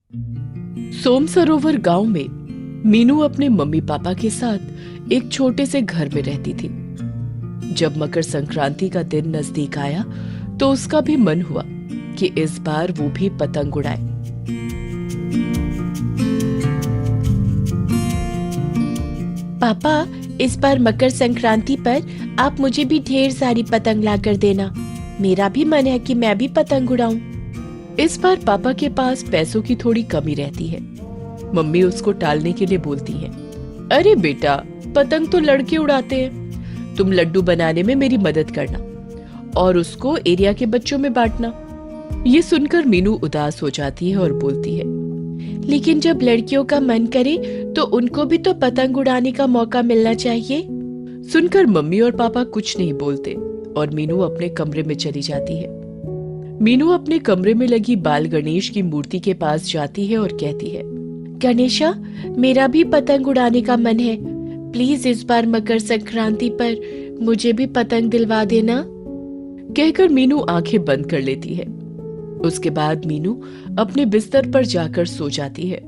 सोम सरोवर गांव में मीनू अपने मम्मी पापा के साथ एक छोटे से घर में रहती थी। जब मकर संक्रांति का दिन नजदीक आया तो उसका भी मन हुआ कि इस बार वो भी पतंग उड़ाए। पापा, इस बार मकर संक्रांति पर आप मुझे भी ढेर सारी पतंग लाकर देना। मेरा भी मन है कि मैं भी पतंग उड़ाऊं। इस बार पापा के पास पैसों की थोड़ी कमी रहती है। मम्मी उसको टालने के लिए बोलती है, अरे बेटा, पतंग तो लड़के उड़ाते हैं, तुम लड्डू बनाने में मेरी मदद करना और उसको एरिया के बच्चों में बांटना। ये सुनकर मीनू उदास हो जाती है और बोलती है, लेकिन जब लड़कियों का मन करे तो उनको भी तो पतंग उड़ाने का मौका मिलना चाहिए। सुनकर मम्मी और पापा कुछ नहीं बोलते और मीनू अपने कमरे में चली जाती है। मीनू अपने कमरे में लगी बाल गणेश की मूर्ति के पास जाती है और कहती है, गणेशा, मेरा भी पतंग उड़ाने का मन है। प्लीज इस बार मकर संक्रांति पर मुझे भी पतंग दिलवा देना। कहकर मीनू आंखें बंद कर लेती है। उसके बाद मीनू अपने बिस्तर पर जाकर सो जाती है।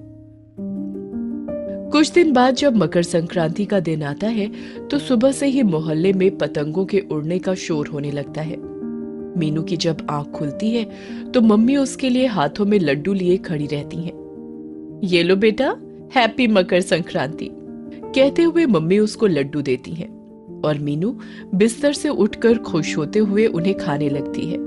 कुछ दिन बाद जब मकर संक्रांति का दिन आता है तो सुबह से ही मोहल्ले में पतंगों के उड़ने का शोर होने लगता है। मीनू की जब आंख खुलती है तो मम्मी उसके लिए हाथों में लड्डू लिए खड़ी रहती हैं। ये लो बेटा, हैप्पी मकर संक्रांति, कहते हुए मम्मी उसको लड्डू देती हैं और मीनू बिस्तर से उठकर खुश होते हुए उन्हें खाने लगती है।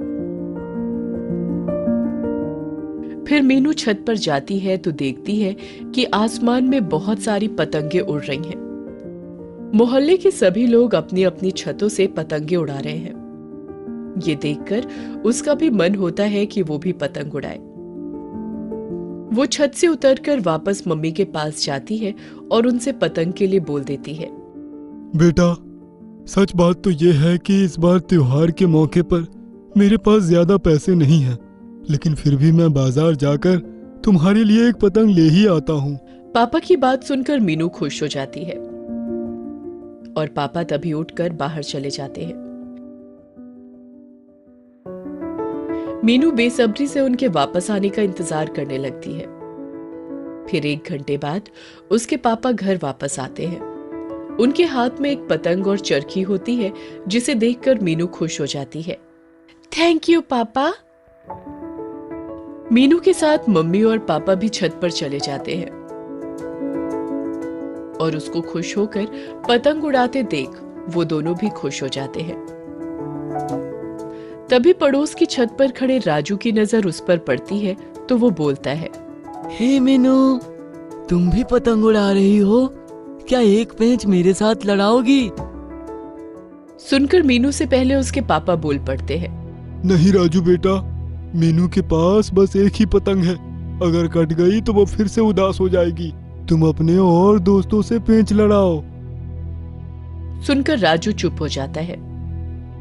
फिर मीनू छत पर जाती है तो देखती है कि आसमान में बहुत सारी पतंगे उड़ रही हैं। मोहल्ले के सभी लोग अपनी अपनी छतों से पतंगे उड़ा रहे हैं। ये देखकर उसका भी मन होता है कि वो भी पतंग उड़ाए। वो छत से उतरकर वापस मम्मी के पास जाती है और उनसे पतंग के लिए बोल देती है, बेटा, सच बात तो ये है कि इस बार त्योहार के मौके पर मेरे पास ज्यादा पैसे नहीं हैं, लेकिन फिर भी मैं बाजार जाकर तुम्हारे लिए एक पतंग ले ही आता हूँ। पापा की बात सुनकर मीनू खुश हो जाती है और पापा तभी उठकर बाहर चले जाते हैं। मीनू बेसब्री से उनके वापस आने का इंतजार करने लगती है। फिर 1 घंटे बाद उसके पापा घर वापस आते हैं। उनके हाथ में एक पतंग और चरखी होती है, जिसे देखकर मीनू खुश हो जाती है। थैंक यू पापा। मीनू के साथ मम्मी और पापा भी छत पर चले जाते हैं और उसको खुश होकर पतंग उड़ाते देख वो दोनों भी खुश हो जाते हैं। तभी पड़ोस की छत पर खड़े राजू की नजर उस पर पड़ती है तो वो बोलता है, हे मीनू, तुम भी पतंग उड़ा रही हो? क्या एक पेंच मेरे साथ लड़ाओगी? सुनकर मीनू से पहले उसके पापा बोल पड़ते हैं, नहीं राजू बेटा, मीनू के पास बस एक ही पतंग है, अगर कट गई तो वो फिर से उदास हो जाएगी। तुम अपने और दोस्तों से पेंच लड़ाओ। सुनकर राजू चुप हो जाता है।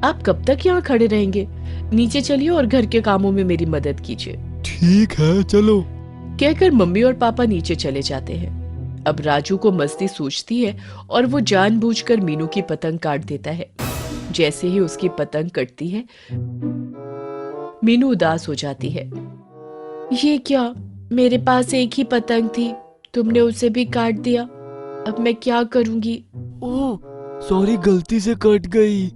आप कब तक यहाँ खड़े रहेंगे? नीचे चलिए और घर के कामों में मेरी मदद कीजिए। ठीक है, चलो, कहकर मम्मी और पापा नीचे चले जाते हैं। अब राजू को मस्ती सूझती है और वो जानबूझकर मीनू की पतंग काट देता है। जैसे ही उसकी पतंग कटती है, मीनू उदास हो जाती है। ये क्या, मेरे पास एक ही पतंग थी, तुमने उसे भी काट दिया। अब मैं क्या करूंगी? ओह, सॉरी, गलती से कट गई।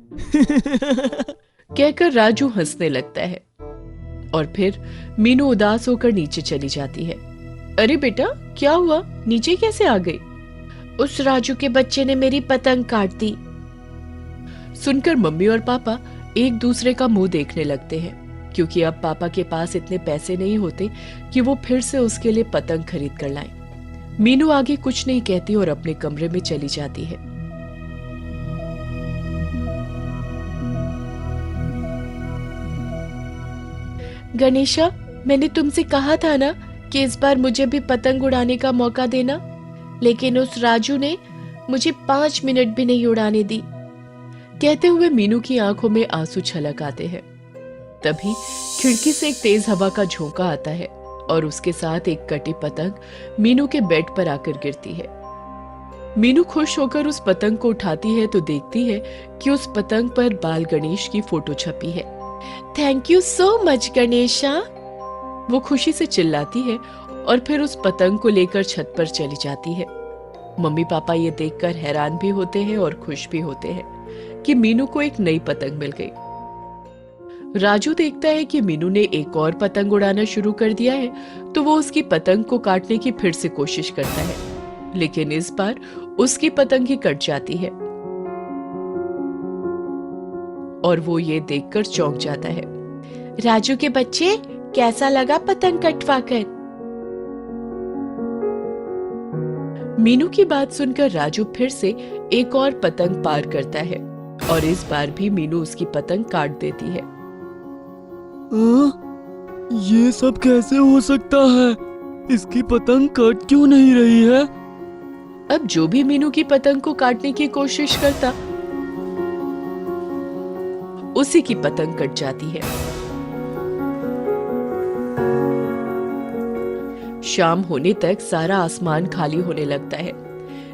कहकर राजू हंसने लगता है और फिर मीनू उदास होकर नीचे चली जाती है। अरे बेटा, क्या हुआ? नीचे कैसे आ गई? उस राजू के बच्चे ने मेरी पतंग काट दी। सुनकर मम्मी और पापा एक दूसरे का मुंह देखने लगते हैं, क्योंकि अब पापा के पास इतने पैसे नहीं होते कि वो फिर से उसके लिए पतंग खरीद कर लाएं। मीनू आगे कुछ नहीं कहती और अपने कमरे में चली जाती है। गणेशा, मैंने तुमसे कहा था ना कि इस बार मुझे भी पतंग उड़ाने का मौका देना, लेकिन उस राजू ने मुझे 5 मिनट भी नहीं उड़ाने दी। कहते हुए मीनू की आंखों में आंसू छलक आते हैं। तभी खिड़की से एक तेज हवा का झोंका आता है और उसके साथ एक कटी पतंग मीनू के बेड पर आकर गिरती है। मीनू खुश होकर उस पतंग को उठाती है तो देखती है कि उस पतंग पर बाल गणेश की फोटो छपी है। Thank you so much Ganesha. वो खुशी से चिल्लाती है और फिर उस पतंग को लेकर छत पर चली जाती है। मम्मी पापा ये देखकर हैरान भी होते हैं और खुश भी होते हैं कि मीनू को एक नई पतंग मिल गई। राजू देखता है कि मीनू ने एक और पतंग उड़ाना शुरू कर दिया है, तो वो उसकी पतंग को काटने की फिर से कोशिश करता है, लेकिन इस बार उसकी पतंग ही कट जाती है और वो ये देखकर चौंक जाता है। राजू के बच्चे, कैसा लगा पतंग कटवा कर? मीनू की बात सुनकर राजू फिर से एक और पतंग पार करता है और इस बार भी मीनू उसकी पतंग काट देती है। ये सब कैसे हो सकता है? इसकी पतंग कट क्यों नहीं रही है? अब जो भी मीनू की पतंग को काटने की कोशिश करता, उसी की पतंग कट जाती है। शाम होने तक सारा आसमान खाली होने लगता है,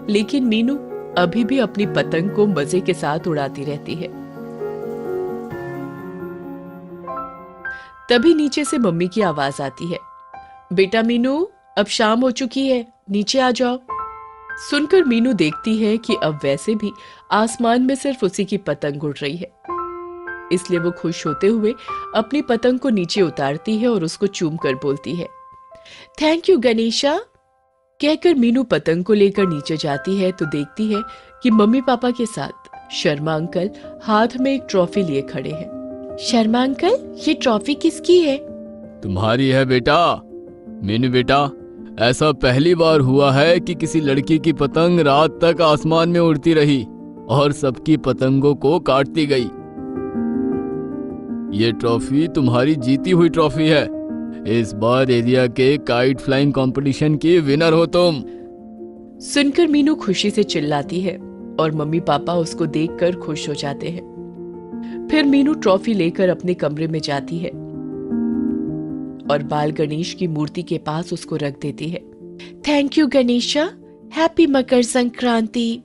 लेकिन मीनू अभी भी अपनी पतंग को मजे के साथ उड़ाती रहती है। तभी नीचे से मम्मी की आवाज आती है, बेटा मीनू, अब शाम हो चुकी है, नीचे आ जाओ। सुनकर मीनू देखती है कि अब वैसे भी आसमान में सिर्फ उसी की पतंग उड़ रही है, इसलिए वो खुश होते हुए अपनी पतंग को नीचे उतारती है और उसको चूम कर बोलती है, थैंक यू गणेशा। कहकर मीनू पतंग को लेकर नीचे जाती है तो देखती है कि मम्मी पापा के साथ शर्मा अंकल हाथ में एक ट्रॉफी लिए खड़े हैं। शर्मा अंकल, ये ट्रॉफी किसकी है? तुम्हारी है बेटा। मीनू बेटा, ऐसा पहली बार हुआ है कि किसी लड़की की पतंग रात तक आसमान में उड़ती रही और सबकी पतंगों को काटती गई। ये ट्रॉफी तुम्हारी जीती हुई ट्रॉफी है। इस बार एरिया के काइट फ्लाइंग कंपटीशन की विनर हो तुम। सुनकर मीनू खुशी से चिल्लाती है और मम्मी पापा उसको देखकर खुश हो जाते हैं। फिर मीनू ट्रॉफी लेकर अपने कमरे में जाती है और बाल गणेश की मूर्ति के पास उसको रख देती है। Thank you Ganesha. Happy Makar Sankranti.